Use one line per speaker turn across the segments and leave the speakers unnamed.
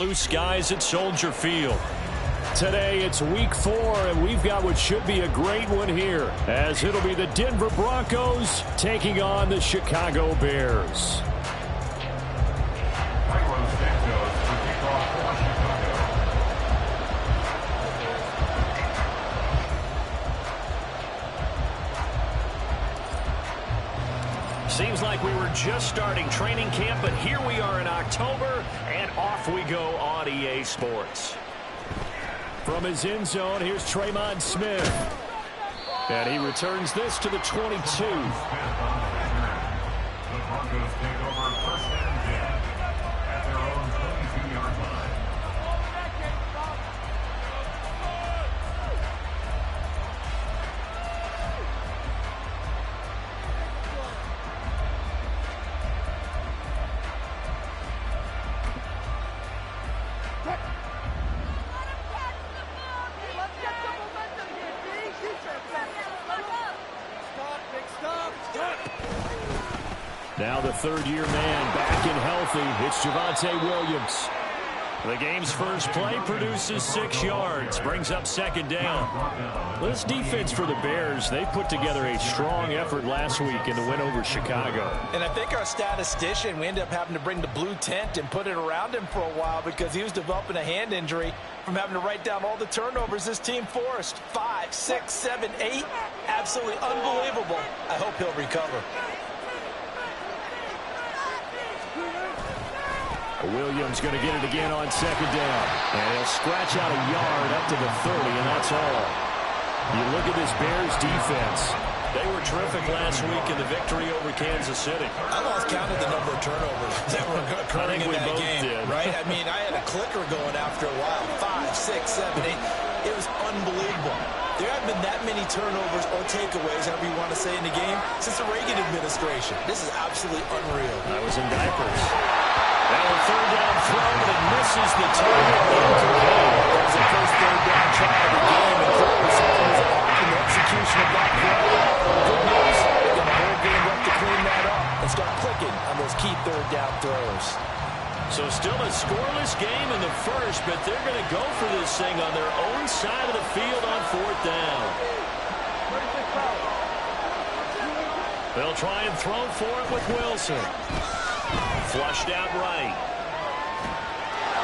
Blue skies at Soldier Field. Today it's week 4, and we've got what should be a great one here, as it'll be the Denver Broncos taking on the Chicago Bears. Seems like we were just starting training camp, but here we are in October, and off we go on EA Sports. From his end zone, here's Tremon Smith. And he returns this to the 22.
The Broncos take over first and 10 at their own 22-yard line.
Now the third-year man back and healthy. It's Javonte Williams. The game's first play produces 6 yards, brings up second down. This defense for the Bears, they put together a strong effort last week in the win over Chicago.
And I think our statistician, we ended up having to bring the blue tent and put it around him for a while because he was developing a hand injury from having to write down all the turnovers this team forced. 5, 6, 7, 8. Absolutely unbelievable. I hope he'll recover.
Williams going to get it again on second down. And he'll scratch out a yard up to the 30, and that's all. You look at this Bears defense. They were terrific last week in the victory over Kansas City.
I lost count of the number of turnovers that were occurring in that game.
Did.
Right? I mean, I had a clicker going after a while. 5, 6, 7, 8. It was unbelievable. There haven't been that many turnovers or takeaways, however you want to say, in the game since the Reagan administration. This is absolutely unreal.
I was in diapers. And a third down throw that misses the target. That's the first third down try of the game, and Cleveland was off in the execution of that play.
Good news, they got the whole game left to clean that up and start clicking on those key third down throws.
So still a scoreless game in the first, but they're going to go for this thing on their own side of the field on fourth down. They'll try and throw for it with Wilson. Flushed out right.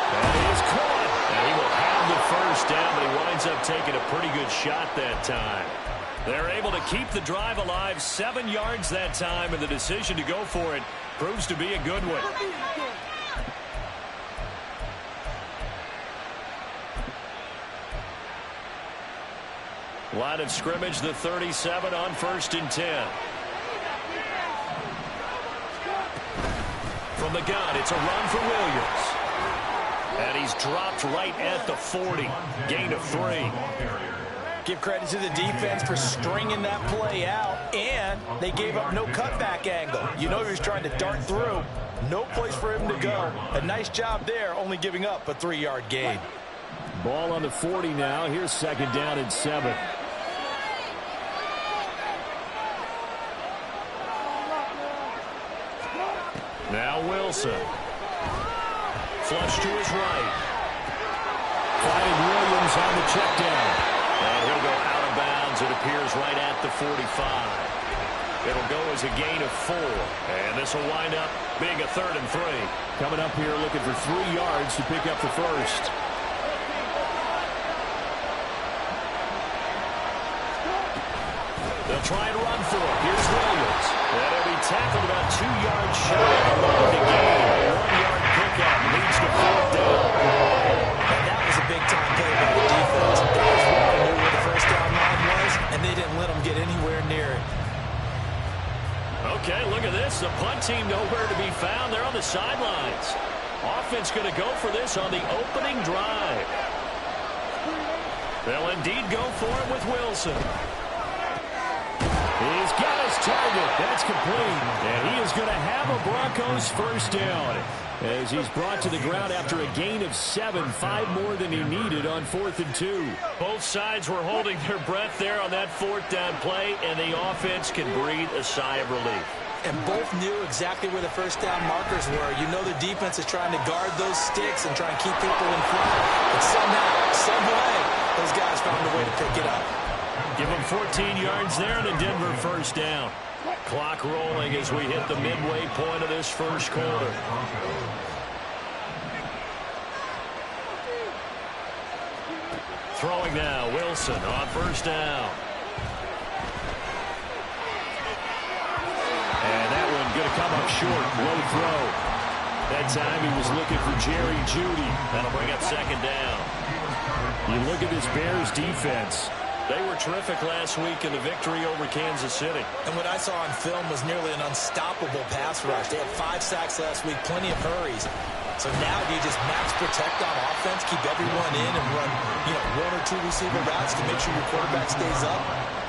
And he is caught. And he will have the first down, but he winds up taking a pretty good shot that time. They're able to keep the drive alive, 7 yards that time, and the decision to go for it proves to be a good one. Line of scrimmage, the 37 on 1st and 10. From the gun, it's a run for Williams. And he's dropped right at the 40. Gain of 3.
Give credit to the defense for stringing that play out, and they gave up no cutback angle. You know he was trying to dart through. No place for him to go. A nice job there, only giving up a 3-yard gain.
Ball on the 40 now. Here's second down and 7. Now Wilson. Flush to his right. Finding Williams on the check down. And he'll go out of bounds. It appears right at the 45. It'll go as a gain of 4. And this will wind up being a 3rd and 3. Coming up here looking for 3 yards to pick up the first. They'll try and run for it. Here's Williams. And he'll be tackled about 2 yards shy of the game. 1-yard pickup leads to 4th down.
And that was a big-time play by the defense. They just knew where the first down line was, and they didn't let them get anywhere near it.
Okay, look at this. The punt team nowhere to be found. They're on the sidelines. Offense going to go for this on the opening drive. They'll indeed go for it with Wilson. He's got his target. That's complete. And he is going to have a Broncos first down as he's brought to the ground after a gain of 7, 5 more than he needed on 4th and 2. Both sides were holding their breath there on that 4th down play, and the offense can breathe a sigh of relief.
and both knew exactly where the first down markers were. You know the defense is trying to guard those sticks and try and keep people in front. But somehow, some way, those guys found a way to pick it up.
Give them 14 yards there and a Denver first down. Clock rolling as we hit the midway point of this first quarter. Throwing now, Wilson on first down. And that one going to come up short. Low throw. That time he was looking for Jerry Jeudy. That'll bring up second down. You look at this Bears defense. They were terrific last week in the victory over Kansas City.
And what I saw on film was nearly an unstoppable pass rush. They had 5 sacks last week, plenty of hurries. So now do you just max protect on offense, keep everyone in, and run 1 or 2 receiver routes to make sure your quarterback stays up?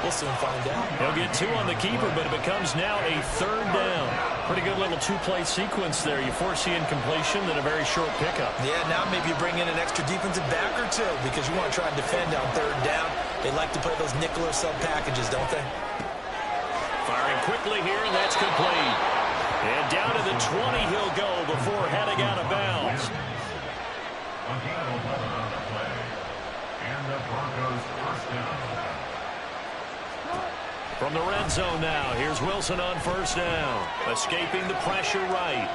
We'll soon find out.
He'll get 2 on the keeper, but it becomes now a third down. Pretty good little 2-play sequence there. You force the incompletion, then a very short pickup.
Yeah, now maybe you bring in an extra defensive back or 2 because you want to try and defend on third down. They like to play those nickel or sub packages, don't they?
Firing quickly here, and that's complete. And down to the 20 he'll go before heading out of bounds.
Again, 11 on the play. And the Broncos first down.
From the red zone now, here's Wilson on first down. Escaping the pressure right.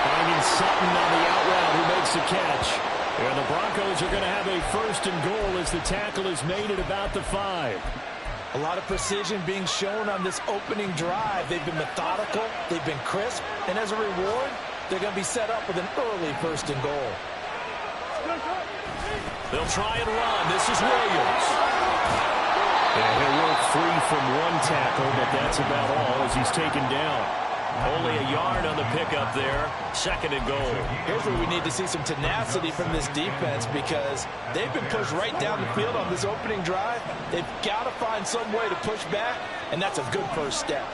Finding Sutton on the out route who makes the catch. And the Broncos are going to have a first and goal as the tackle is made at about the 5.
A lot of precision being shown on this opening drive. They've been methodical, they've been crisp, and as a reward, they're going to be set up with an early first and goal.
They'll try and run. This is Williams. And he'll work free from one tackle, but that's about all as he's taken down. Only a yard on the pickup there. Second and goal.
Here's where we need to see some tenacity from this defense because they've been pushed right down the field on this opening drive. They've got to find some way to push back, and that's a good first step.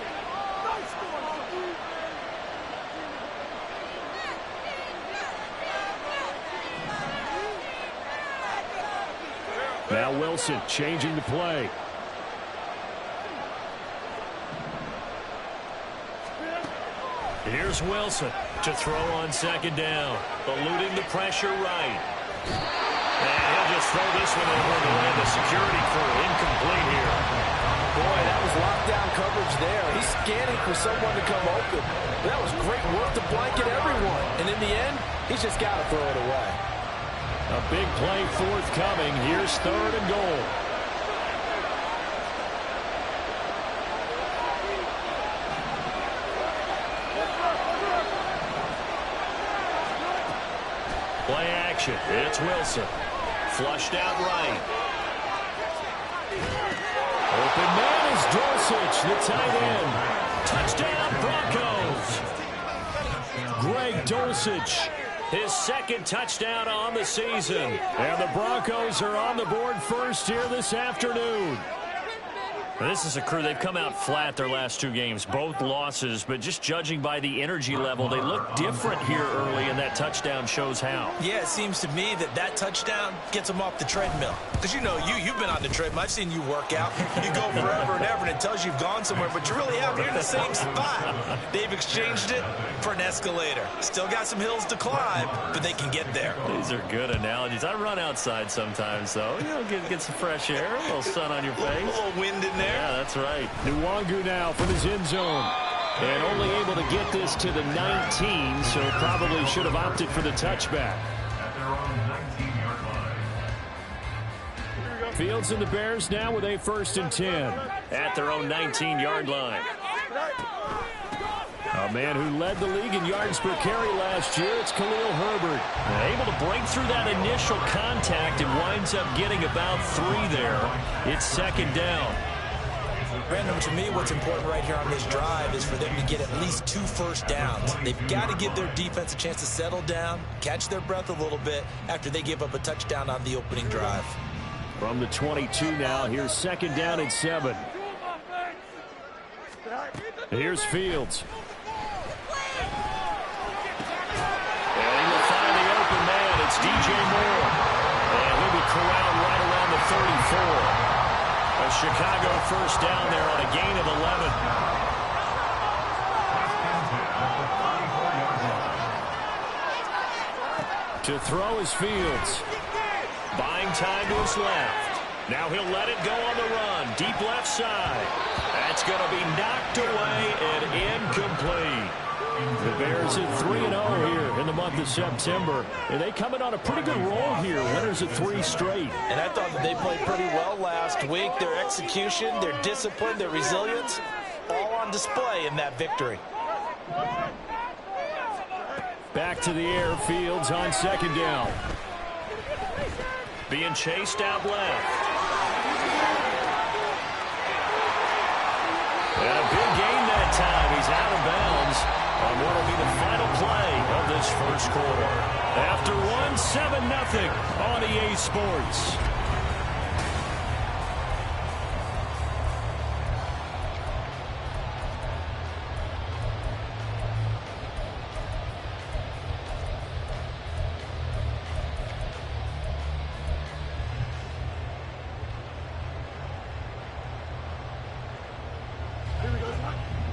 Now Wilson changing the play. Here's Wilson to throw on second down. Eluding the pressure right. And he'll just throw this one over the way of the security crew. Incomplete here.
Boy, that was lockdown coverage there. He's scanning for someone to come open. That was great work to blanket everyone. And in the end, he's just got to throw it away.
A big play forthcoming. Here's third and goal. Play action. It's Wilson. Flushed out right. Open man is Dulcich, the tight end. Touchdown, Broncos. Greg Dulcich, his second touchdown on the season. And the Broncos are on the board first here this afternoon. This is a crew, they've come out flat their last 2 games, both losses, but just judging by the energy level, they look different here early, and that touchdown shows how.
Yeah, it seems to me that touchdown gets them off the treadmill. Because you've been on the treadmill. I've seen you work out. You go forever and ever, and it tells you you've gone somewhere, but you really haven't. You're in the same spot. They've exchanged it for an escalator. Still got some hills to climb, but they can get there.
These are good analogies. I run outside sometimes, though. Get some fresh air, a little sun on your face.
A little wind in there.
Yeah, that's right. Nwangu now from his end zone. And only able to get this to the 19, so probably should have opted for the touchback.
At their own 19-yard line.
Fields and the Bears now with a first and 10. At their own 19-yard line. A man who led the league in yards per carry last year, it's Khalil Herbert. Able to break through that initial contact and winds up getting about 3 there. It's second down.
Brandon, to me, what's important right here on this drive is for them to get at least 2 first downs. They've got to give their defense a chance to settle down, catch their breath a little bit after they give up a touchdown on the opening drive.
From the 22 now, here's second down and 7. Here's Fields. And he will find the open man. It's DJ Moore. And he'll be corralled right around the 34. A Chicago first down there on a gain of 11. To throw is Fields. Buying time to his left. Now he'll let it go on the run. Deep left side. That's going to be knocked away and incomplete. The Bears at 3-0 here in the month of September. And they coming on a pretty good roll here. Winners at 3 straight.
And I thought that they played pretty well last week. Their execution, their discipline, their resilience, all on display in that victory.
Back to the air. Fields on second down. Being chased out left. And a big gain that time. He's out of bounds on what will be the final play of this first quarter. After one, 7-0 on EA Sports.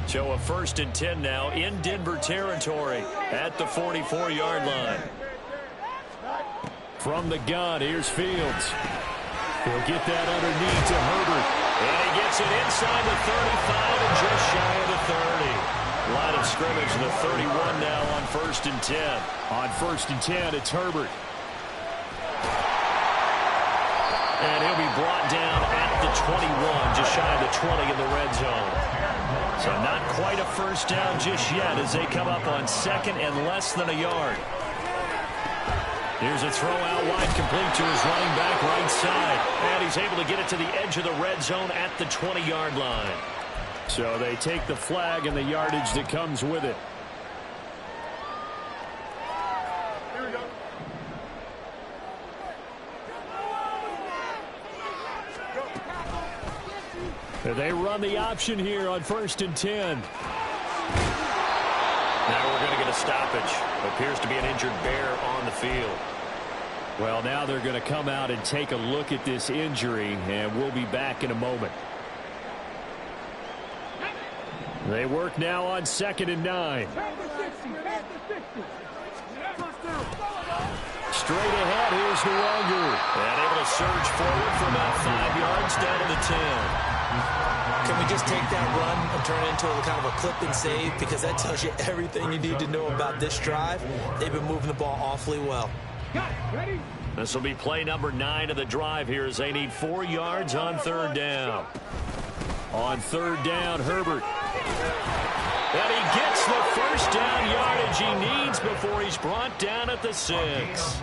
So a 1st and 10 now in Denver territory at the 44-yard line. From the gun, here's Fields. He'll get that underneath to Herbert. And he gets it inside the 35 and just shy of the 30. Line of scrimmage, the 31 now on 1st and 10. On 1st and 10, it's Herbert. And he'll be brought down at the 21, just shy of the 20 in the red zone. So not quite a first down just yet as they come up on 2nd and less than a yard. Here's a throw out wide, complete to his running back right side. And he's able to get it to the edge of the red zone at the 20-yard line. So they take the flag and the yardage that comes with it. They run the option here on 1st and 10. Now we're going to get a stoppage. Appears to be an injured Bear on the field. Well, now they're going to come out and take a look at this injury, and we'll be back in a moment. They work now on 2nd and 9. Straight ahead, here's Nwonger. And able to surge forward for about 5 yards down to the 10.
Can we just take that run and turn it into a kind of a clip and save? Because that tells you everything you need to know about this drive. They've been moving the ball awfully well.
This will be play number 9 of the drive here as they need 4 yards on 3rd down. On 3rd down, Herbert. And he gets the first down yardage he needs before he's brought down at the 6.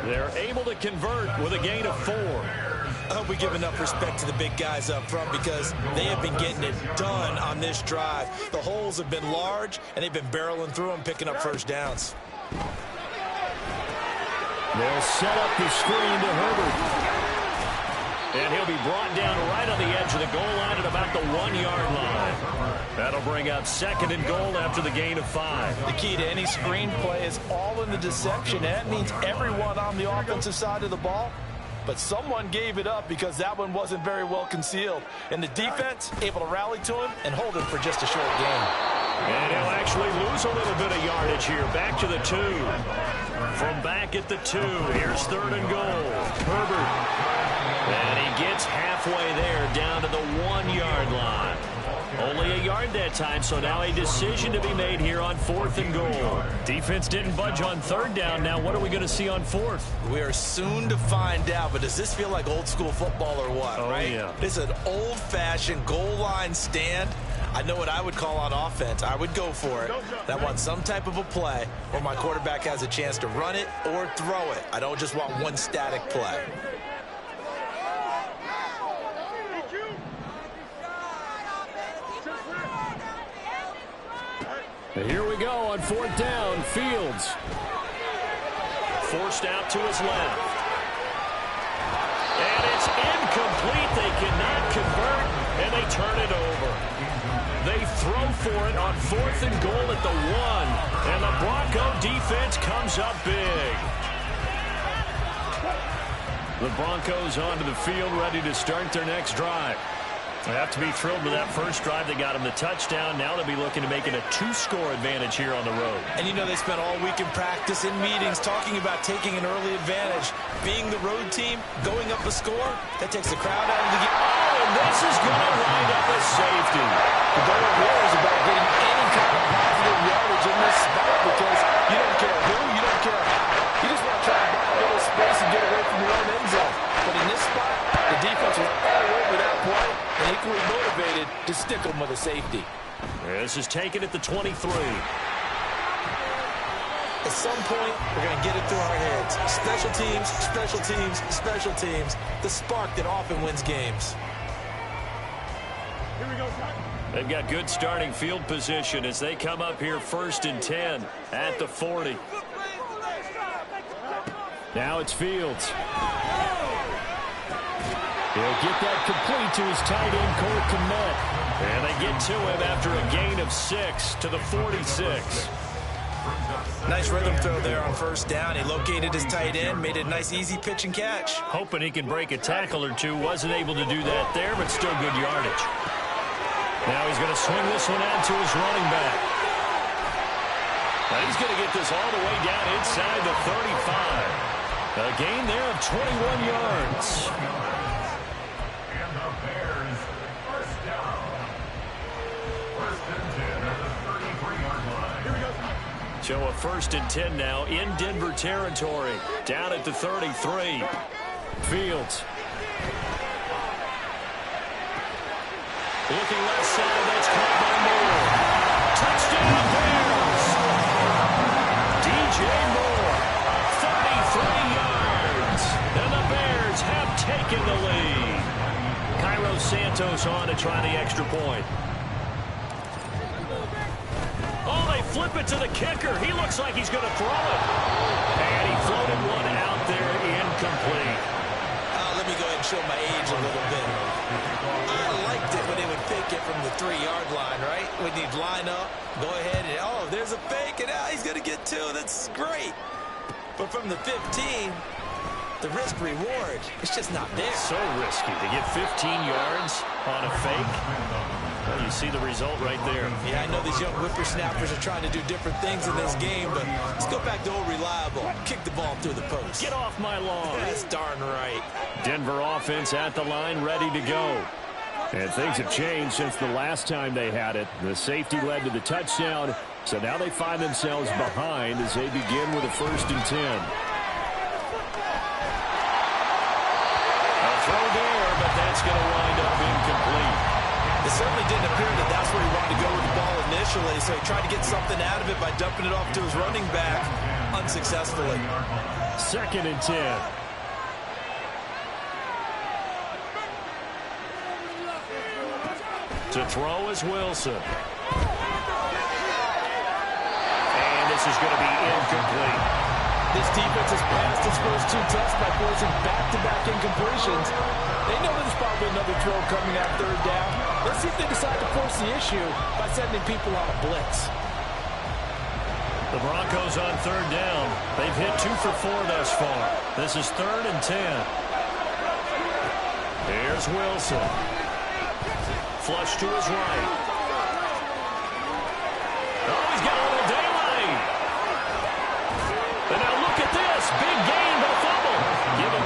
They're able to convert with a gain of 4.
I hope we give enough respect to the big guys up front because they have been getting it done on this drive. The holes have been large, and they've been barreling through them, picking up first downs.
They'll set up the screen to Herbert. And he'll be brought down right on the edge of the goal line at about the 1-yard line. That'll bring up 2nd and goal after the gain of 5.
The key to any screen play is all in the deception. And that means everyone on the offensive side of the ball. But someone gave it up because that one wasn't very well concealed. And the defense able to rally to him and hold him for just a short gain.
And he'll actually lose a little bit of yardage here. Back to the 2. From back at the 2, here's 3rd and goal. Herbert. And he gets halfway there down to the 1-yard line. Only a yard that time, so now a decision to be made here on 4th and goal. Defense didn't budge on 3rd down. Now what are we going to see on 4th?
We are soon to find out, but does this feel like old school football or what, right?
Yeah.
This is an old-fashioned goal line stand. I know what I would call on offense. I would go for it. And I want some type of a play where my quarterback has a chance to run it or throw it. I don't just want one static play.
Here we go on 4th down. Fields. Forced out to his left. And it's incomplete. They cannot convert, and they turn it over. They throw for it on 4th and goal at the 1. And the Bronco defense comes up big. The Broncos onto the field ready to start their next drive. They have to be thrilled with that first drive that got them the touchdown. Now they'll be looking to make it a 2-score advantage here on the road.
And you know they spent all week in practice, in meetings, talking about taking an early advantage. Being the road team, going up a score, that takes the crowd out of the game.
Oh, and this is going to wind up a safety.
The goal here is about getting any kind of positive yardage in this spot because you don't care who, you don't care how. You just want to try to buy a little space and get away from your own end zone. But in this spot, the defense was all over that play and equally motivated to stick them with a safety.
This is taken at the 23.
At some point, we're going to get it through our heads. Special teams, special teams, special teams. The spark that often wins games.
Here we go, Scott.
They've got good starting field position as they come up here 1st and 10 at the 40. Now it's Fields. He'll get that complete to his tight end, Cole Kmet. And they get to him after a gain of 6 to the 46.
Nice rhythm throw there on 1st down. He located his tight end, made it a nice, easy pitch and catch.
Hoping he can break a tackle or two. Wasn't able to do that there, but still good yardage. Now he's going to swing this one out to his running back. Now he's going to get this all the way down inside the 35. A gain there of 21 yards.
And the Bears, first down. 1st and 10 at the 33-yard line. Here we go.
So a 1st and 10 now in Denver territory. Down at the 33. Fields. Looking left side, that's caught by Moore. Touchdown Bears! DJ Moore, 33 yards. And the Bears have taken the lead. Cairo Santos on to try the extra point. Oh, they flip it to the kicker. He looks like he's going to throw it. And he floated one out there incomplete.
Let me go ahead and show my age a little bit. I liked it when they would fake it from the 3-yard line, right? When you'd line up, go ahead and, oh, there's a fake, and now he's going to get 2. That's great. But from the 15, the risk-reward, it's just not there.
So risky to get 15 yards on a fake. Well, you see the result right there.
Yeah, I know these young whippersnappers are trying to do different things in this game, but let's go back to old reliable. Kick the ball through the post.
Get off my lawn.
That's darn right.
Denver offense at the line, ready to go. And things have changed since the last time they had it. The safety led to the touchdown, so now they find themselves behind as they begin with a 1st and 10. A throw there, but that's going to wind up incomplete.
It certainly didn't appear that that's where he wanted to go with the ball initially, so he tried to get something out of it by dumping it off to his running back unsuccessfully.
2nd and 10. To throw is Wilson. And this is going to be incomplete.
This defense has passed its first 2 tests by forcing back-to-back incompletions. They know there's probably another throw coming out 3rd down. Let's see if they decide to force the issue by sending people on a blitz.
The Broncos on 3rd down. They've hit 2 for 4 thus far. This is 3rd and 10. Here's Wilson. Flush to his right. Oh, he's got a little daylight. And now look at this. Big gain, but a fumble. Give him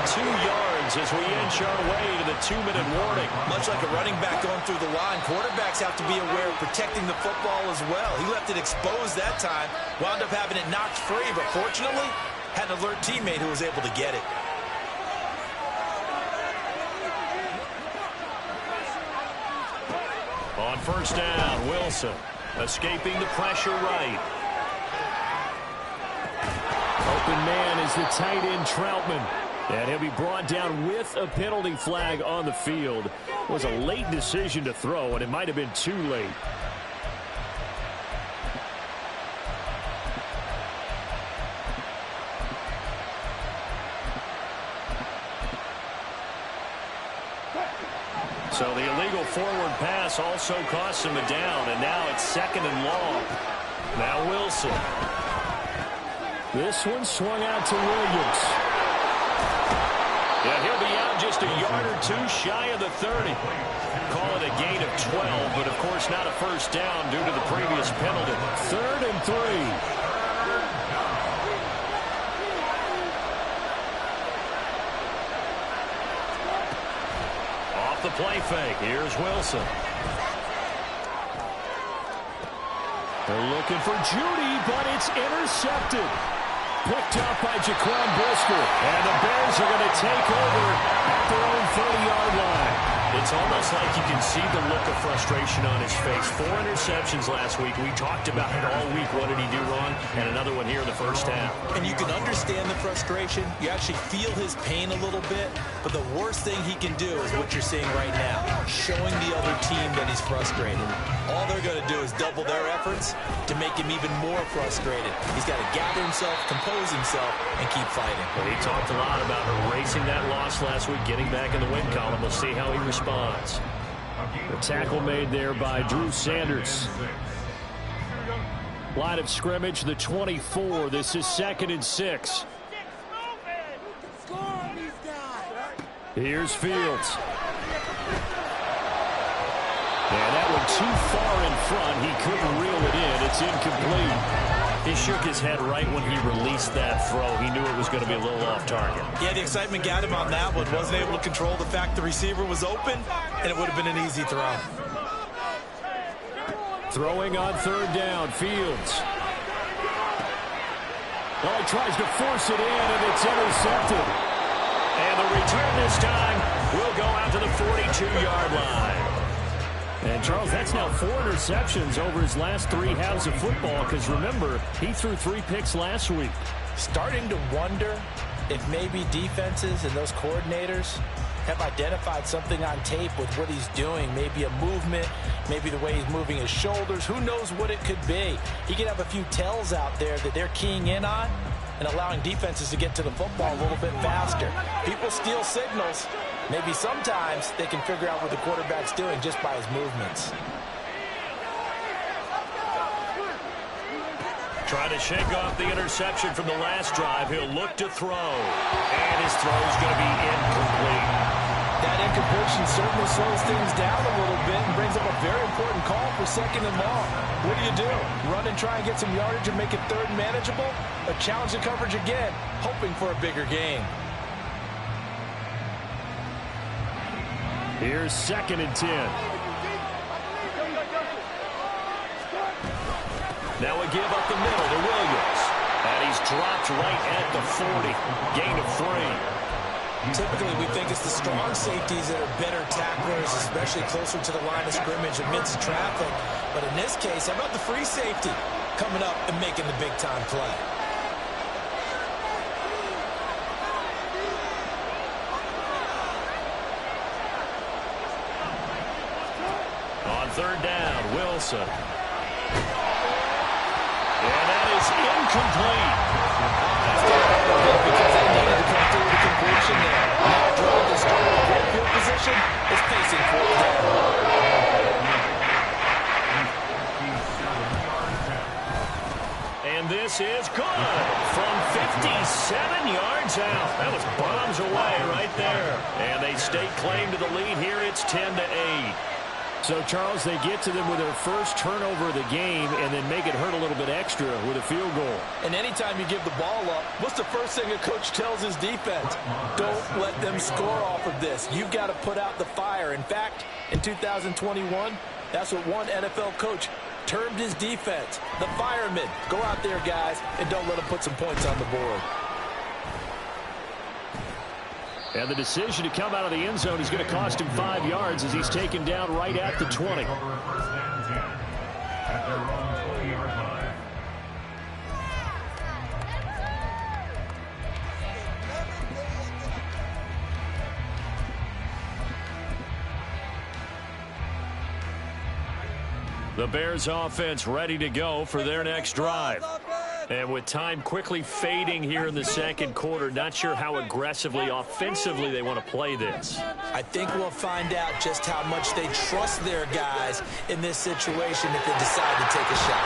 32 yards as we inch our way to the 2-minute warning.
Much like a running back going through the line, quarterbacks have to be aware of protecting the football as well. He left it exposed that time, wound up having it knocked free, but fortunately, had an alert teammate who was able to get it.
On 1st down, Wilson escaping the pressure right. Open man is the tight end Troutman. And he'll be brought down with a penalty flag on the field. It was a late decision to throw, and it might have been too late. So the illegal forward pass also cost him a down, and now it's 2nd and long. Now Wilson. This one swung out to Williams. Yeah, he'll be out just just a yard or two shy of the 30. Call it a gain of 12, but of course not a first down due to the previous penalty. 3rd and 3. Off the play fake. Here's Wilson. They're looking for Judy, but it's intercepted. Picked up by Jaquan Brisker. And the Bears are going to take over at their own 30-yard line. It's almost like you can see the look of frustration on his face. 4 interceptions last week. We talked about it all week. What did he do wrong? And another one here in the first half.
And you can understand the frustration. You actually feel his pain a little bit. But the worst thing he can do is what you're seeing right now, showing the other team that he's frustrated. All they're going to do is double their efforts to make him even more frustrated. He's got to gather himself, compose himself, and keep fighting.
Well, he talked a lot about erasing that loss last week, getting back in the win column. We'll see how he responds. The tackle made there by Drew Sanders. Line of scrimmage, the 24. This is 2nd and 6. Here's Fields. And that one too far in front. He couldn't reel it in. It's incomplete. He shook his head right when he released that throw. He knew it was going to be a little off target.
Yeah, the excitement got him on that one. Wasn't able to control the fact the receiver was open, and it would have been an easy throw.
Throwing on 3rd down, Fields. Oh, he tries to force it in, and it's intercepted. And the return this time will go out to the 42-yard line. And, Charles, that's now 4 interceptions over his last 3 halves of football because, remember, he threw 3 picks last week.
Starting to wonder if maybe defenses and those coordinators have identified something on tape with what he's doing. Maybe a movement, maybe the way he's moving his shoulders. Who knows what it could be? He could have a few tells out there that they're keying in on and allowing defenses to get to the football a little bit faster. People steal signals. Maybe sometimes they can figure out what the quarterback's doing just by his movements.
Trying to shake off the interception from the last drive. He'll look to throw. And his throw's going to be incomplete.
That incompletion certainly slows things down a little bit and brings up a very important call for 2nd and long. What do? Run and try and get some yardage and make it 3rd and manageable? Or challenge the coverage again, hoping for a bigger gain?
Here's 2nd and 10. Now a give up the middle to Williams. And he's dropped right at the 40. Gain of 3.
Typically, we think it's the strong safeties that are better tacklers, especially closer to the line of scrimmage amidst traffic. But in this case, how about the free safety coming up and making the big-time play?
On 3rd down, Wilson. And that is incomplete.
Because they needed to come through the completion there. Now Drew, the starter in field position, is facing 4th down.
And this is good from 57 yards out. That was bombs away right there. And they stake claim to the lead here. It's 10-8. So, Charles, they get to them with their first turnover of the game and then make it hurt a little bit extra with a field goal.
And anytime you give the ball up, what's the first thing a coach tells his defense? Don't let them score off of this. You've got to put out the fire. In fact, in 2021, that's what one NFL coach termed his defense, the firemen. Go out there, guys, and don't let them put some points on the board.
And the decision to come out of the end zone is going to cost him 5 yards as he's taken down right at the 20. The Bears offense ready to go for their next drive. And with time quickly fading here in the 2nd quarter, not sure how aggressively, offensively they want to play this.
I think we'll find out just how much they trust their guys in this situation if they decide to take a shot.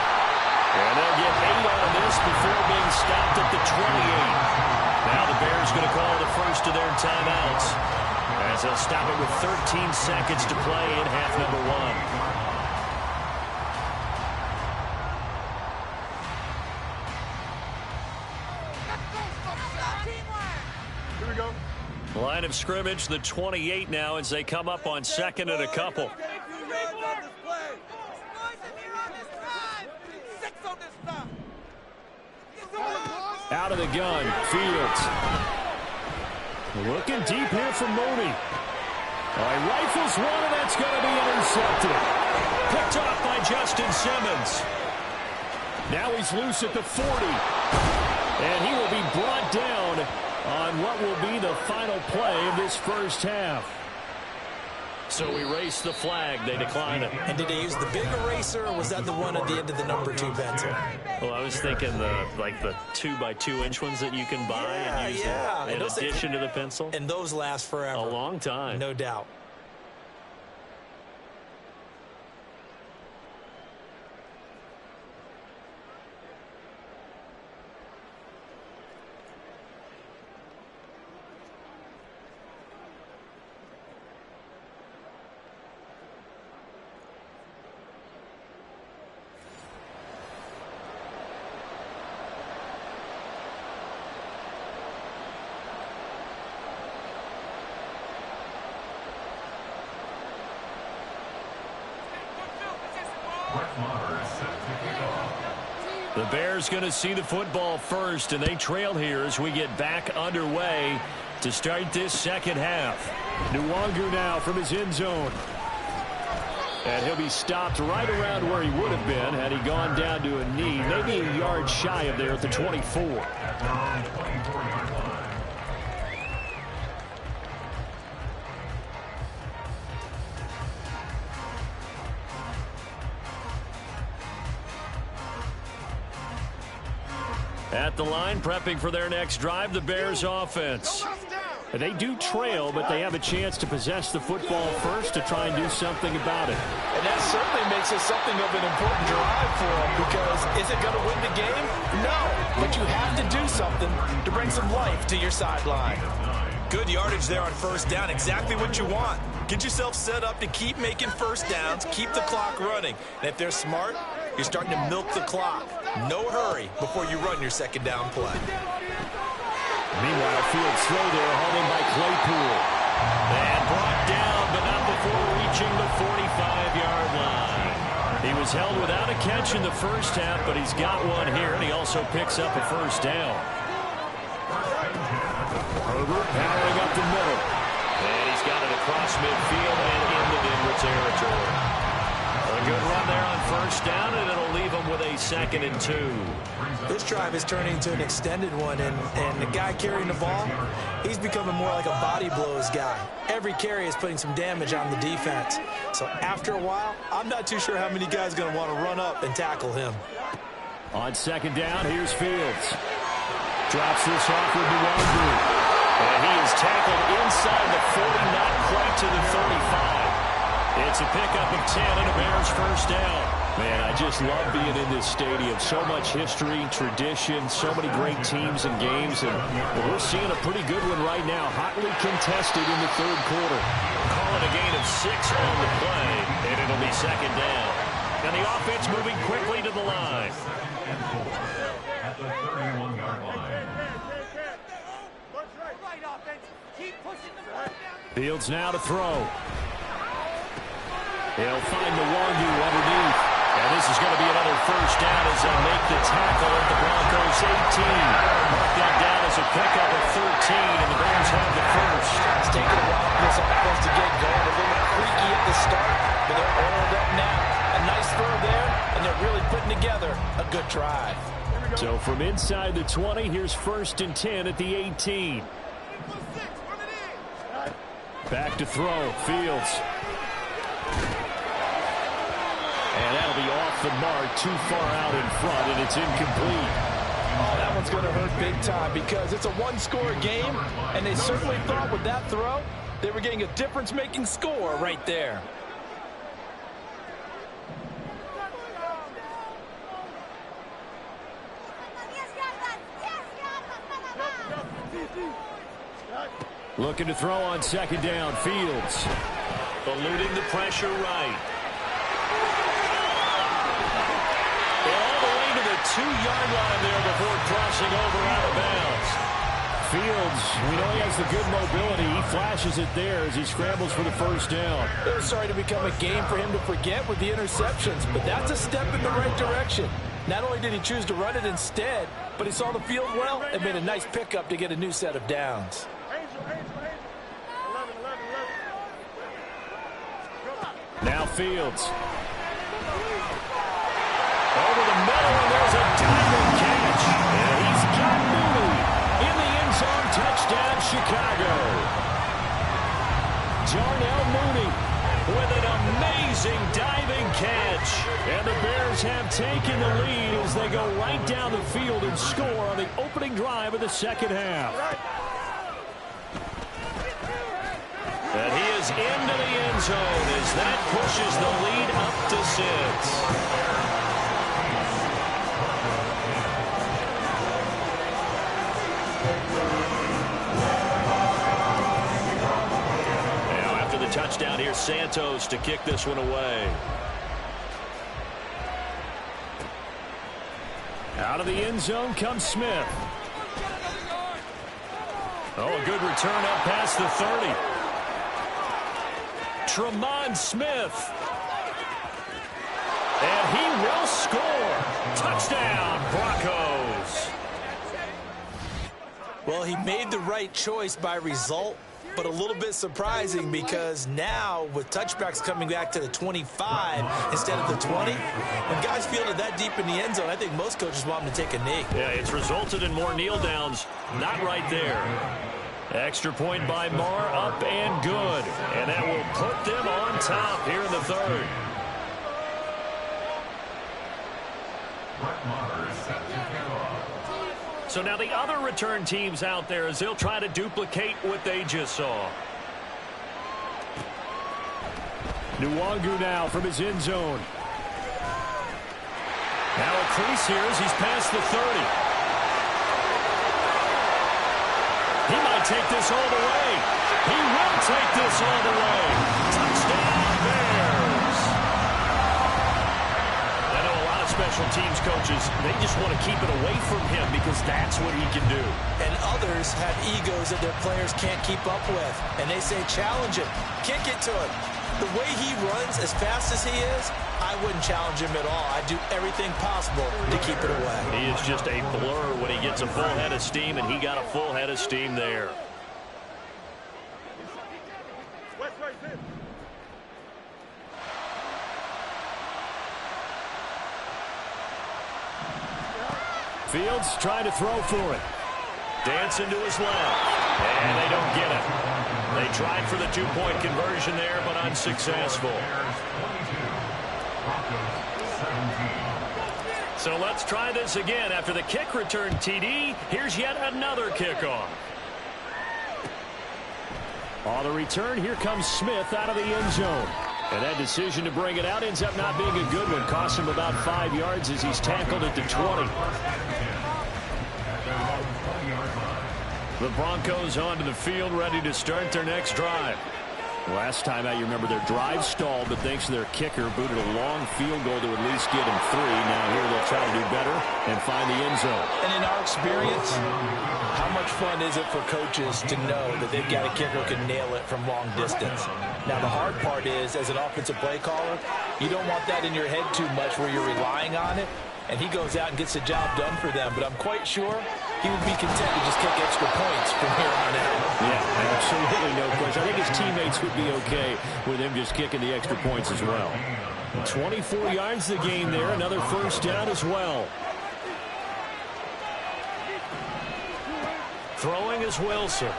And they'll get 8 on this before being stopped at the 28. Now the Bears going to call the first of their timeouts. As they'll stop it with 13 seconds to play in half number one.
Here we go.
Line of scrimmage, the 28 now as they come up on second and a couple. Out of the gun, Fields. Looking deep here for Mooney. He rifles one, and that's going to be intercepted. Picked off by Justin Simmons. Now he's loose at the 40. And he will be brought down on what will be the final play of this first half. So we race the flag. They decline it.
And did they use the big eraser, or was that the one at the end of the number 2 pencil?
Well, I was thinking the 2x2-inch ones that you can buy and use in addition to the pencil.
And those last forever.
A long time.
No doubt.
The Bears going to see the football first, and they trail here as we get back underway to start this second half. Nwangu now from his end zone. And he'll be stopped right around where he would have been had he gone down to a knee, maybe a yard shy of there at the 24. At the line, prepping for their next drive, the Bears offense. They do trail, but they have a chance to possess the football first to try and do something about it.
And that certainly makes it something of an important drive for them, because is it going to win the game? No, but you have to do something to bring some life to your sideline. Good yardage there on first down, exactly what you want. Get yourself set up to keep making first downs, keep the clock running. And if they're smart, you're starting to milk the clock. No hurry before you run your second down play.
Meanwhile, Fields throw there, hauled in by Claypool. And brought down, but not before reaching the 45-yard line. He was held without a catch in the first half, but he's got one here, and he also picks up a first down. Herbert powering up the middle. And he's got it across midfield and into Denver territory. A good run there on first down, and it'll leave him with a 2nd and 2.
This drive is turning into an extended one, and the guy carrying the ball, he's becoming more like a body blows guy. Every carry is putting some damage on the defense. So after a while, I'm not too sure how many guys are going to want to run up and tackle him.
On second down, here's Fields. Drops this off with Nwangu. And he is tackled inside the 40, not quite to the 35. It's a pickup of 10 and a Bears first down. Man, I just love being in this stadium. So much history, tradition, so many great teams and games. And we're seeing a pretty good one right now, hotly contested in the third quarter. Call it a gain of 6 on the play, and it'll be second down. And the offense moving quickly to the line.
At the 31-yard line.
Fields now to throw. He'll find Nwangu underneath. And this is going to be another first down as they make the tackle at the Broncos 18. Mark that down as a pickup of 13, and the Bears have the first.
It's taken a while for this offense to get going. A little freaky at the start, but they're oiled up now. A nice throw there, and they're really putting together a good drive.
So from inside the 20, here's 1st and 10 at the 18. Back to throw, Fields. And that'll be off the mark, too far out in front, and it's incomplete.
Oh, that one's going to hurt big time because it's a one-score game, and they certainly thought with that throw they were getting a difference-making score right there.
Looking to throw on second down. Fields. Eluding the pressure right. All the way to the 2-yard line there before crossing over out of bounds. Fields, we know he has the good mobility. He flashes it there as he scrambles for the first down.
It was starting to become a game for him to forget with the interceptions, but that's a step in the right direction. Not only did he choose to run it instead, but he saw the field well and made a nice pickup to get a new set of downs.
Now Fields. Over the middle, and there's a diving catch. And he's got Mooney in the end zone. Touchdown, Chicago. Darnell Mooney with an amazing diving catch. And the Bears have taken the lead as they go right down the field and score on the opening drive of the second half. And he is into the end zone as that pushes the lead up to 6. Now after the touchdown, here's Santos to kick this one away. Out of the end zone comes Smith. Oh, a good return up past the 30. Tremont Smith. And he will score. Touchdown, Broncos.
Well, he made the right choice by result, but a little bit surprising because now with touchbacks coming back to the 25 instead of the 20, when guys fielded that deep in the end zone, I think most coaches want them to take a knee.
Yeah, it's resulted in more kneel downs. Not right there. Extra point by Marr, up and good. And that will put them on top here in the third. So now the other return teams out there as they'll try to duplicate what they just saw. Nwangu now from his end zone. Now a crease here as he's past the 30. He might take this all the way. He will take this all the way. Touchdown, Bears. I know a lot of special teams coaches, they just want to keep it away from him because that's what he can do.
And others have egos that their players can't keep up with. And they say, challenge him. Kick it to him. The way he runs as fast as he is, I wouldn't challenge him at all. I'd do everything possible to keep it away.
He is just a blur when he gets a full head of steam, and he got a full head of steam there. Fields trying to throw for it. Dancing to his left. And they don't get it. They tried for the two-point conversion there, but unsuccessful. So let's try this again. After the kick return TD, here's yet another kickoff. On the return, here comes Smith out of the end zone. And that decision to bring it out ends up not being a good one. Cost him about 5 yards as he's tackled at the 20. The Broncos onto the field, ready to start their next drive. Last time out, you remember their drive stalled, but thanks to their kicker, booted a long field goal to at least get him 3. Now here they'll try to do better and find the end zone.
And in our experience, how much fun is it for coaches to know that they've got a kicker who can nail it from long distance? Now, the hard part is, as an offensive play caller, you don't want that in your head too much where you're relying on it, and he goes out and gets the job done for them. But I'm quite sure he would be content to just kick extra points from here on out.
Yeah, absolutely, no question. I think his teammates would be okay with him just kicking the extra points as well. 24 yards the gain there, another first down as well. Throwing is Wilson.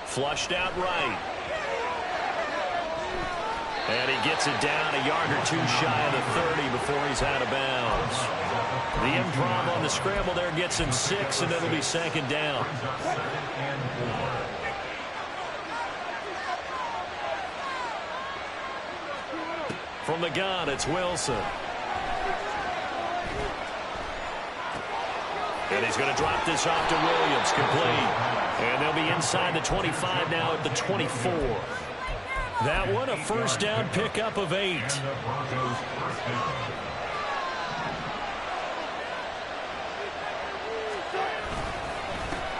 Flushed out right. And he gets it down a yard or two shy of the 30 before he's out of bounds. The improv on the scramble there gets him 6, and it'll be second down. From the gun, it's Wilson. And he's going to drop this off to Williams, complete. And they'll be inside the 25 now at the 24. That one a first down pickup of 8.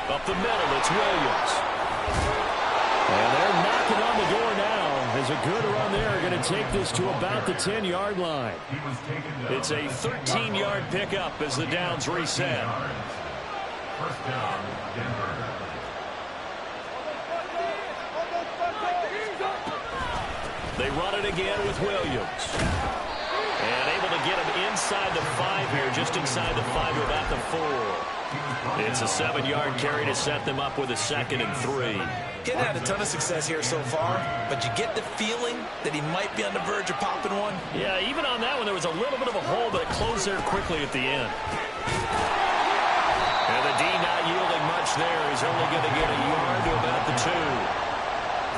Up the middle, it's Williams. And they're knocking on the door now as a good run there going to take this to about the 10-yard line. It's a 13-yard pickup as the downs reset.
First down, Denver.
They run it again with Williams. And able to get him inside the 5 here, just inside the 5 about the 4. It's a 7-yard carry to set them up with a 2nd and 3.
Getting had a ton of success here so far, but you get the feeling that he might be on the verge of popping one.
Yeah, even on that one, there was a little bit of a hole, but it closed there quickly at the end. And the D not yielding much there. He's only going to get a yard to about the 2.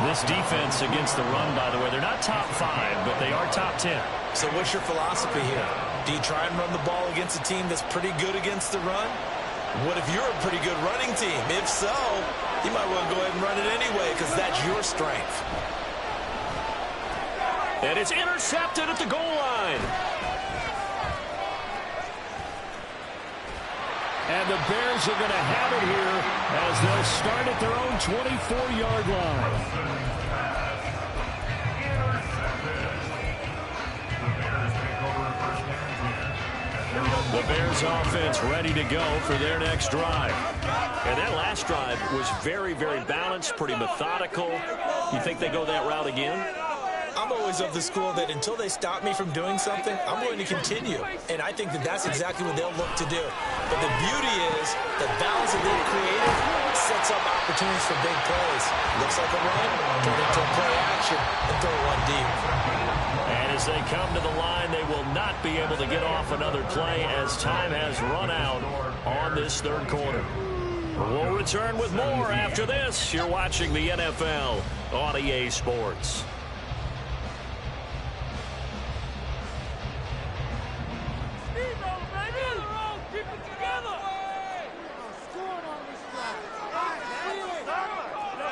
This defense against the run, by the way, they're not top 5, but they are top 10.
So what's your philosophy here? Do you try and run the ball against a team that's pretty good against the run? What if you're a pretty good running team? If so, you might want to go ahead and run it anyway because that's your strength.
And it's intercepted at the goal line. And the Bears are going to have it here as they'll start at their own 24-yard line. The Bears offense ready to go for their next drive. And that last drive was very, very balanced, pretty methodical. You think they go that route again?
I'm always of the school that until they stop me from doing something, I'm going to continue. And I think that that's exactly what they'll look to do. But the beauty is the balance that they've created sets up opportunities for big plays. Looks like a run, turn into a play action, and throw one deep.
And as they come to the line, they will not be able to get off another play as time has run out on this third quarter. We'll return with more after this. You're watching the NFL on EA Sports.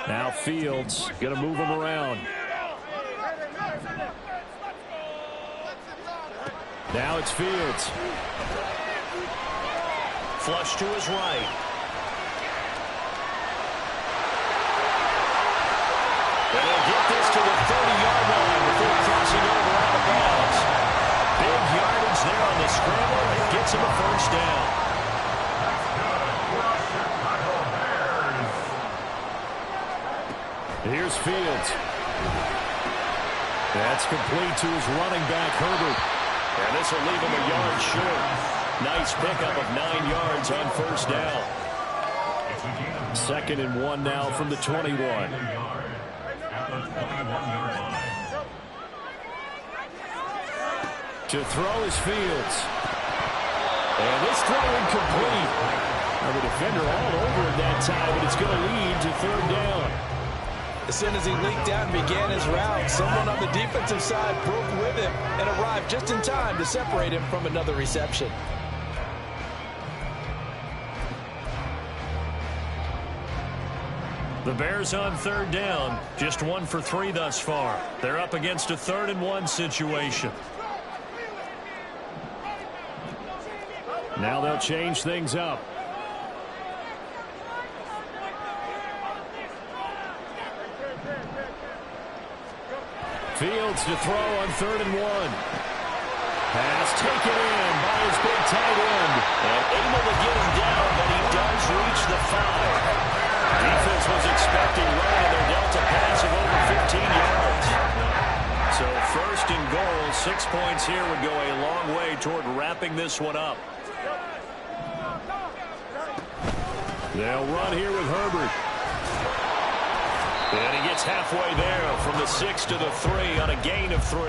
Now Fields going to move him around. Now it's Fields. Flush to his right. And he'll get this to the 30-yard line before crossing over out of bounds. Big yardage there on the scramble. It gets him a first down. Here's Fields. That's complete to his running back, Herbert. And this will leave him a yard short. Nice pickup of 9 yards on first down. 2nd and 1 now from the 21. To throw is Fields. And this throw incomplete. Now the defender all over him that time, but it's going to lead to 3rd down.
As soon as he leaked out and began his route, someone on the defensive side broke with him and arrived just in time to separate him from another reception.
The Bears on 3rd down, just 1 for 3 thus far. They're up against a 3rd and 1 situation. Now they'll change things up. Fields to throw on 3rd and 1. Pass taken in by his big tight end. And able to get him down, but he does reach the 5. Defense was expecting right in their Delta pass of over 15 yards. So 1st and goal, 6 points here would go a long way toward wrapping this one up. They'll run here with Herbert. And he gets halfway there from the 6 to the 3 on a gain of 3.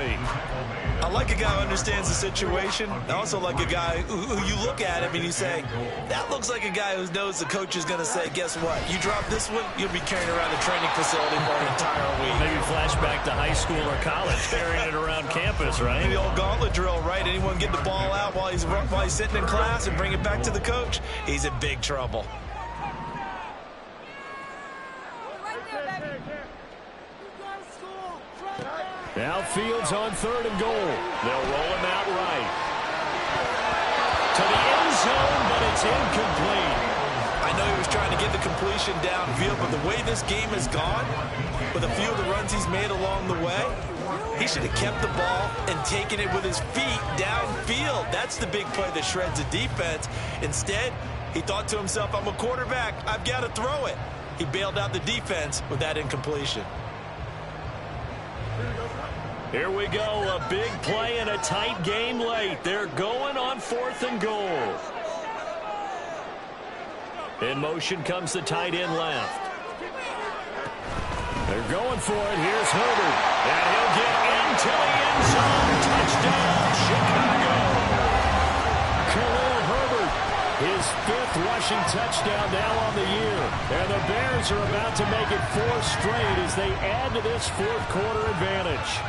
I like a guy who understands the situation. I also like a guy who you look at him and you say, that looks like a guy who knows the coach is going to say, guess what? You drop this one, you'll be carrying around the training facility for an entire week.
Maybe flashback to high school or college, carrying it around campus, right?
The old gauntlet drill, right? Anyone get the ball out while he's sitting in class and bring it back to the coach, he's in big trouble.
Now Fields on 3rd and goal. They'll roll him out right. To the end zone, but it's incomplete.
I know he was trying to get the completion downfield, but the way this game has gone, with a few of the runs he's made along the way, he should have kept the ball and taken it with his feet downfield. That's the big play that shreds the defense. Instead, he thought to himself, I'm a quarterback, I've got to throw it. He bailed out the defense with that incompletion.
Here we go, a big play in a tight game late. They're going on 4th and goal. In motion comes the tight end left. They're going for it. Here's Herbert. And he'll get into the end zone. Touchdown, Chicago. Khalil Herbert, his 5th rushing touchdown now on the year. And the Bears are about to make it 4 straight as they add to this 4th quarter advantage.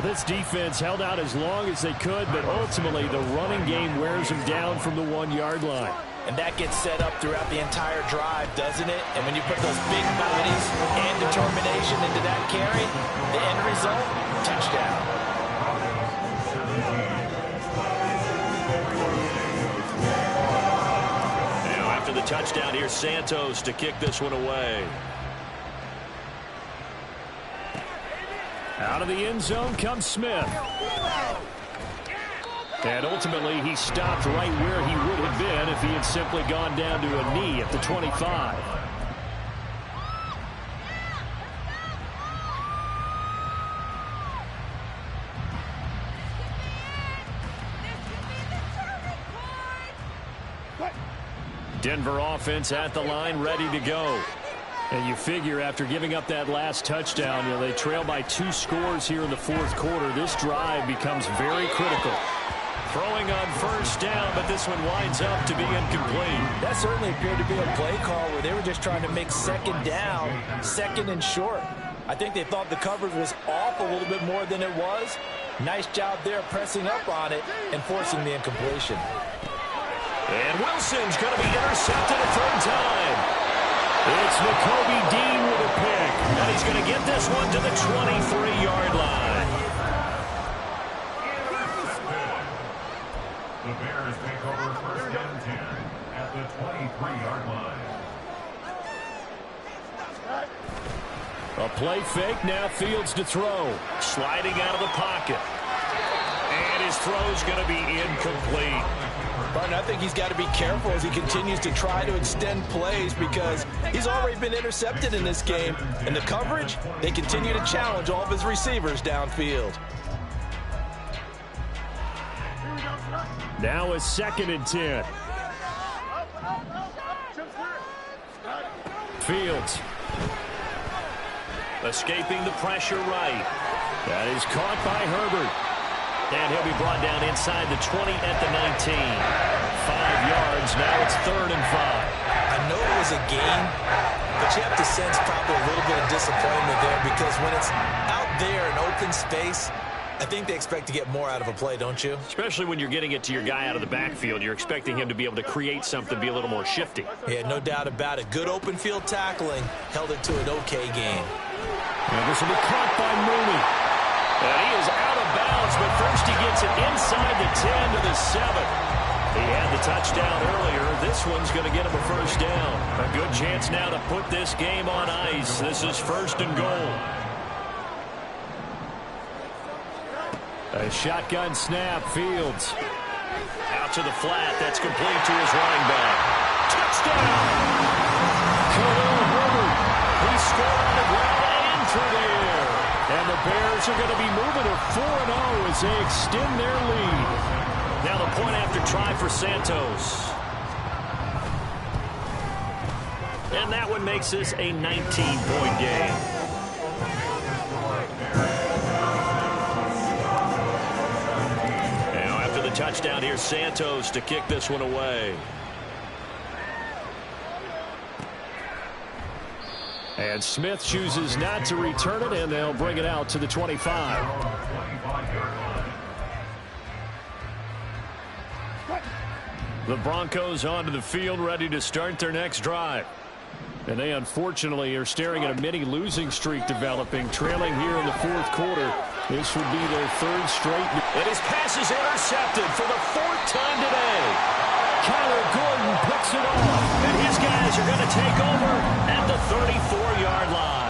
This defense held out as long as they could, but ultimately the running game wears them down from the 1-yard line.
And that gets set up throughout the entire drive, doesn't it? And when you put those big bodies and determination into that carry, the end result, touchdown.
Now after the touchdown, here's Santos to kick this one away. Out of the end zone comes Smith. And ultimately, he stopped right where he would have been if he had simply gone down to a knee at the 25. Denver offense at the line, ready to go. And you figure after giving up that last touchdown, they trail by 2 scores here in the 4th quarter. This drive becomes very critical. Throwing on 1st down, but this one winds up to be incomplete.
That certainly appeared to be a play call where they were just trying to make 2nd down, 2nd and short. I think they thought the coverage was off a little bit more than it was. Nice job there pressing up on it and forcing the incompletion.
And Wilson's going to be intercepted a 3rd time. It's Nakobe Dean with a pick. And he's going to get this one to the 23-yard line.
The Bears take over 1st and 10 at the 23-yard line.
A play fake, now Fields to throw. Sliding out of the pocket. And his throw's going to be incomplete.
But I think he's got to be careful as he continues to try to extend plays because he's already been intercepted in this game. And the coverage, they continue to challenge all of his receivers downfield.
Now a 2nd and 10. Fields. Escaping the pressure right. That is caught by Herbert. And he'll be brought down inside the 20 at the 19. 5 yards, now it's 3rd and 5.
I know it was a gain, but you have to sense probably a little bit of disappointment there because when it's out there in open space, I think they expect to get more out of a play, don't you?
Especially when you're getting it to your guy out of the backfield. You're expecting him to be able to create something, be a little more shifty.
Yeah, no doubt about it. Good open field tackling held it to an okay game.
And this will be caught by Mooney. And he is out of bounds, but first he gets it inside the 10 to the 7. He had the touchdown earlier. This one's going to get him a 1st down. A good chance now to put this game on ice. This is 1st and goal. A shotgun snap, Fields. Out to the flat, that's complete to his running back. Touchdown! Khalil Herbert. He scored on the ground and through the air. And the Bears are going to be moving to 4-0 as they extend their lead. Now the point after try for Santos. And that one makes this a 19-point game. Now after the touchdown, here's Santos to kick this one away. And Smith chooses not to return it, and they'll bring it out to the 25. The Broncos onto the field, ready to start their next drive. And they unfortunately are staring at a mini losing streak developing, trailing here in the fourth quarter. This would be their third straight.
And his pass is intercepted for the fourth time today.
Kyler Gordon picks it off.
And his guys are going to take over at the 34-yard line.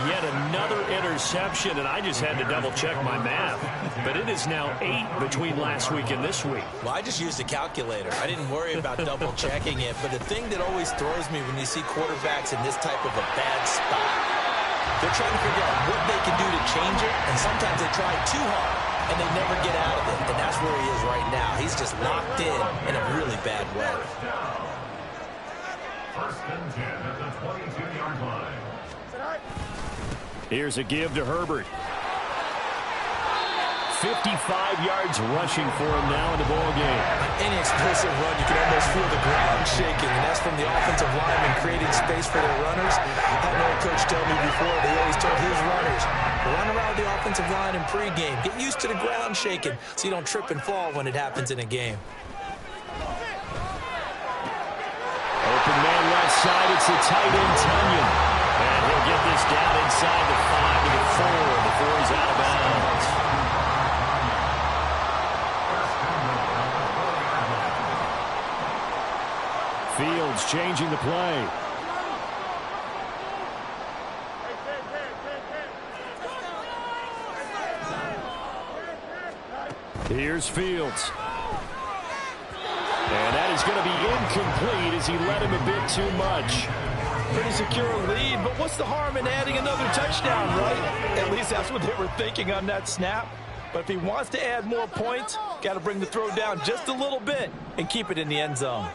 Yet another interception, and I just had to double-check my math. But it is now 8 between last week and this week.
Well, I just used a calculator. I didn't worry about double-checking it. But the thing that always throws me when you see quarterbacks in this type of a bad spot, they're trying to figure out what they can do to change it, and sometimes they try too hard, and they never get out of it. And that's where he is right now. He's just locked in a really bad way.
First and 10 at the 22-yard line.
Here's a give to Herbert. 55 yards rushing for him now in the ball game.
Any explosive run, you can almost feel the ground shaking, and that's from the offensive linemen creating space for their runners. I had an old coach tell me before, they always told his runners, run around the offensive line in pregame. Get used to the ground shaking so you don't trip and fall when it happens in a game.
Open man left side, it's the tight end, Tunyon. And he'll get this down inside the 5 to the 4 before he's out of bounds. Fields changing the play. Here's Fields. And that is going to be incomplete as he led him a bit too much.
Pretty secure lead, but what's the harm in adding another touchdown, right? At least that's what they were thinking on that snap. But if he wants to add more points, got to bring the throw down just a little bit and keep it in the end zone.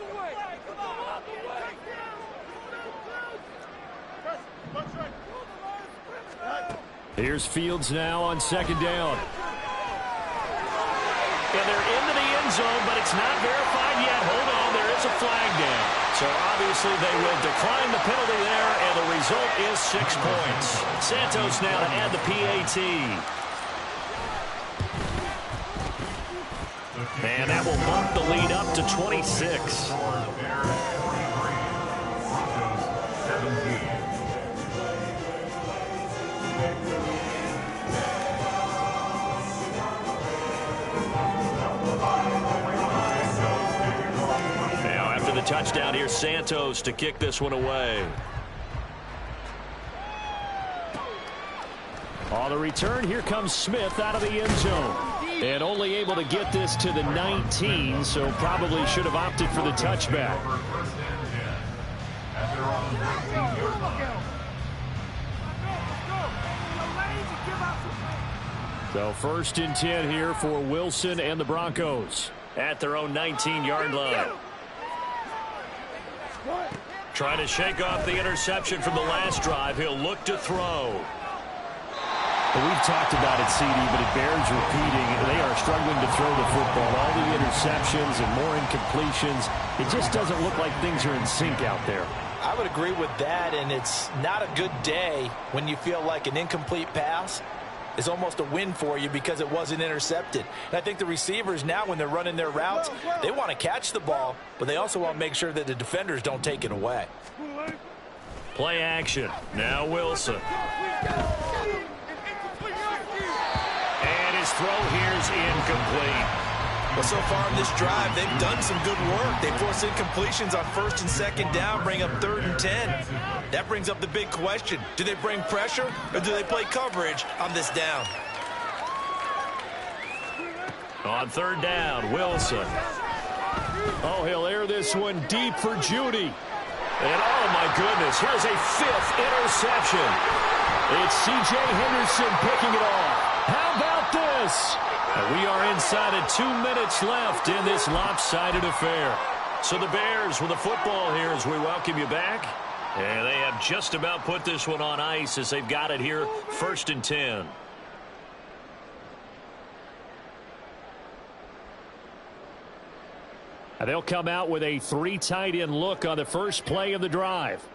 Here's Fields now on second down. And they're into the end zone, but it's not verified yet. Hold on, there is a flag down. So obviously they will decline the penalty there, and the result is 6 points. Santos now to add the PAT. And that will bump the lead up to 26. Now after the touchdown, here's Santos to kick this one away. On the return, here comes Smith out of the end zone. And only able to get this to the 19, so probably should have opted for the touchback. So first and 10 here for Wilson and the Broncos at their own 19-yard line. Trying to shake off the interception from the last drive. He'll look to throw. But we've talked about it, CD, but it bears repeating. They are struggling to throw the football. All the interceptions and more incompletions. It just doesn't look like things are in sync out there.
I would agree with that, and it's not a good day when you feel like an incomplete pass is almost a win for you because it wasn't intercepted. And I think the receivers now, when they're running their routes, they want to catch the ball, but they also want to make sure that the defenders don't take it away.
Play action. Now Wilson. And his throw here's incomplete.
Well, so far in this drive, they've done some good work. They force incompletions on first and second down, bring up 3rd and 10. That brings up the big question. Do they bring pressure or do they play coverage on this down?
On 3rd down, Wilson. Oh, he'll air this one deep for Judy. And oh my goodness, here's a 5th interception. It's C.J. Henderson picking it off. How about this? And we are inside of 2 minutes left in this lopsided affair. So the Bears with the football here as we welcome you back. And they have just about put this one on ice as they've got it here, 1st and 10. And they'll come out with a 3 tight end look on the first play of the drive.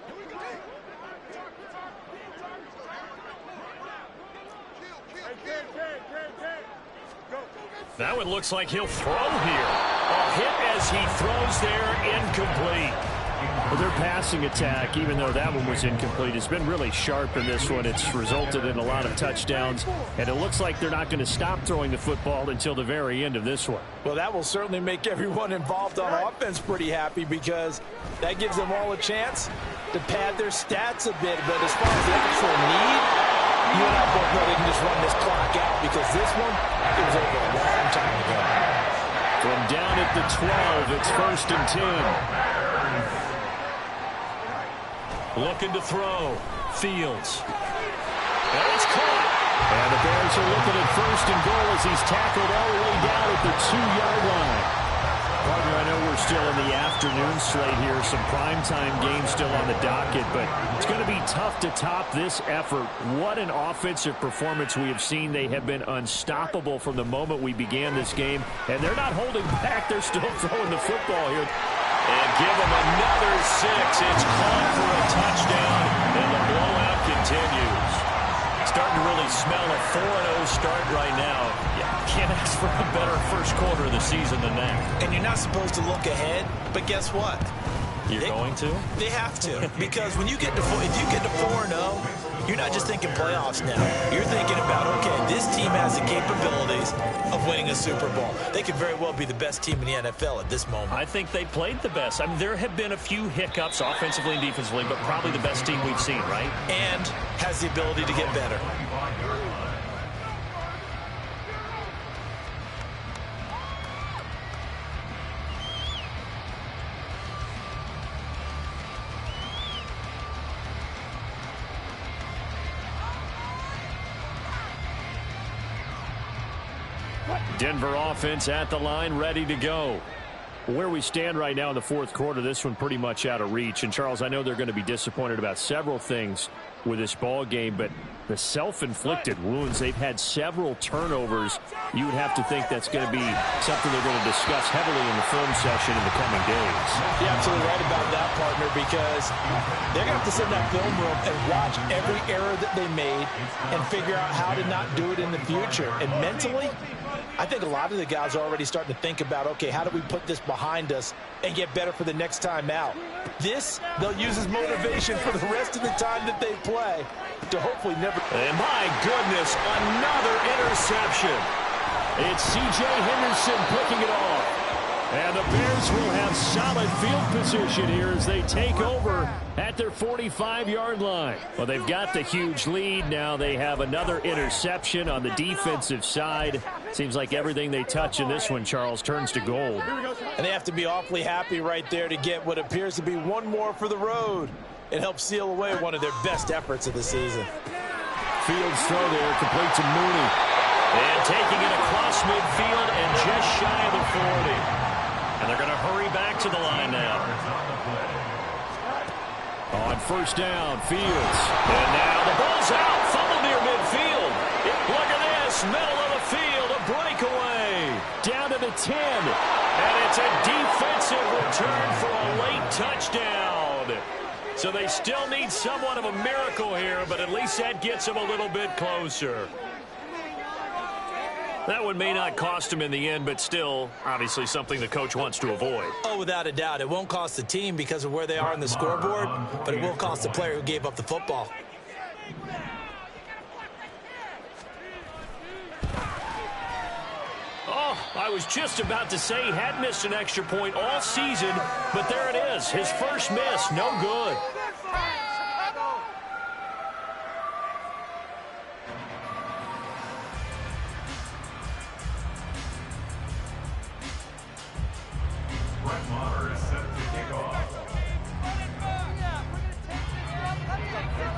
That one looks like he'll throw here. A hit as he throws there, incomplete. Well, their passing attack, even though that one was incomplete, has been really sharp in this one. It's resulted in a lot of touchdowns, and it looks like they're not going to stop throwing the football until the very end of this one.
Well, that will certainly make everyone involved on offense pretty happy because that gives them all a chance to pad their stats a bit. But as far as the actual need, you and I both know they can just run this clock out because this one, it was over a long time ago.
From down at the 12, it's 1st and 10. Looking to throw. Fields. And it's caught. And the Bears are looking at 1st and goal as he's tackled all the way down at the 2-yard line. Partner, I know we're still in the afternoon slate here. Some primetime games still on the docket, but it's going to be tough to top this effort. What an offensive performance we have seen. They have been unstoppable from the moment we began this game, and they're not holding back. They're still throwing the football here. And give them another 6. It's caught for a touchdown, and the blowout continues. Starting to really smell a 4-0 start right now. Yeah, can't ask for a better first quarter of the season than that.
And you're not supposed to look ahead, but guess what?
You're going to?
They have to, because when you get to if you get to 4-0, you're not just thinking playoffs now. You're thinking about, okay, this team has the capabilities of winning a Super Bowl. They could very well be the best team in the NFL at this moment.
I think they played the best. I mean, there have been a few hiccups offensively and defensively, but probably the best team we've seen, right?
And has the ability to get better.
Denver offense at the line, ready to go. Where we stand right now in the fourth quarter, this one pretty much out of reach. And, Charles, I know they're going to be disappointed about several things with this ball game, but the self-inflicted wounds, they've had several turnovers. You would have to think that's going to be something they're going to discuss heavily in the film session in the coming days.
You're absolutely right about that, partner, because they're going to have to sit in that film room and watch every error that they made and figure out how to not do it in the future. And mentally, I think a lot of the guys are already starting to think about, okay, how do we put this behind us and get better for the next time out? This, they'll use as motivation for the rest of the time that they play to hopefully never.
And my goodness, another interception. It's C.J. Henderson picking it off. And the Bears will have solid field position here as they take over at their 45-yard line. Well, they've got the huge lead. Now they have another interception on the defensive side. Seems like everything they touch in this one, Charles, turns to gold.
And they have to be awfully happy right there to get what appears to be one more for the road. It helps seal away one of their best efforts of the season.
Fields throw there, complete to Mooney. And taking it across midfield and just shy of the 40. And they're going to hurry back to the line now. On first down, Fields. And now the ball's out. Fumble near midfield. Look at this. Middle of the field. A breakaway. Down to the 10. And it's a defensive return for a late touchdown. So they still need somewhat of a miracle here, but at least that gets them a little bit closer. That one may not cost him in the end, but still, obviously, something the coach wants to avoid.
Oh, without a doubt. It won't cost the team because of where they are on the scoreboard, but it will cost the player who gave up the football.
Oh, I was just about to say he had missed an extra point all season, but there it is. His first miss, no good.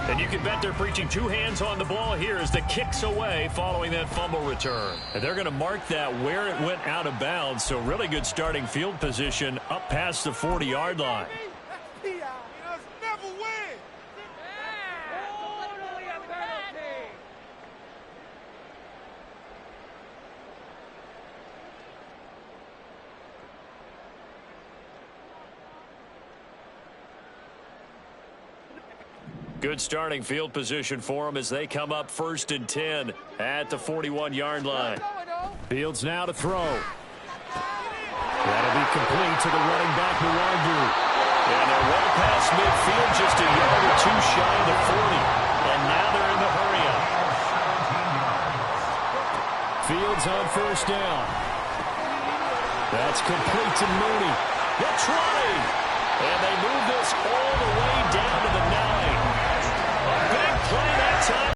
And you can bet they're preaching two hands on the ball here as the kick's away following that fumble return. And they're going to mark that where it went out of bounds, so really good starting field position up past the 40-yard line. Good starting field position for them as they come up 1st and 10 at the 41-yard line. Fields now to throw. That'll be complete to the running back, Mwandu. And they're well past midfield, just a yard or two shy of the 40. And now they're in the hurry-up. Fields on first down. That's complete to Mooney. It's running. And they move this all the way down to the 9.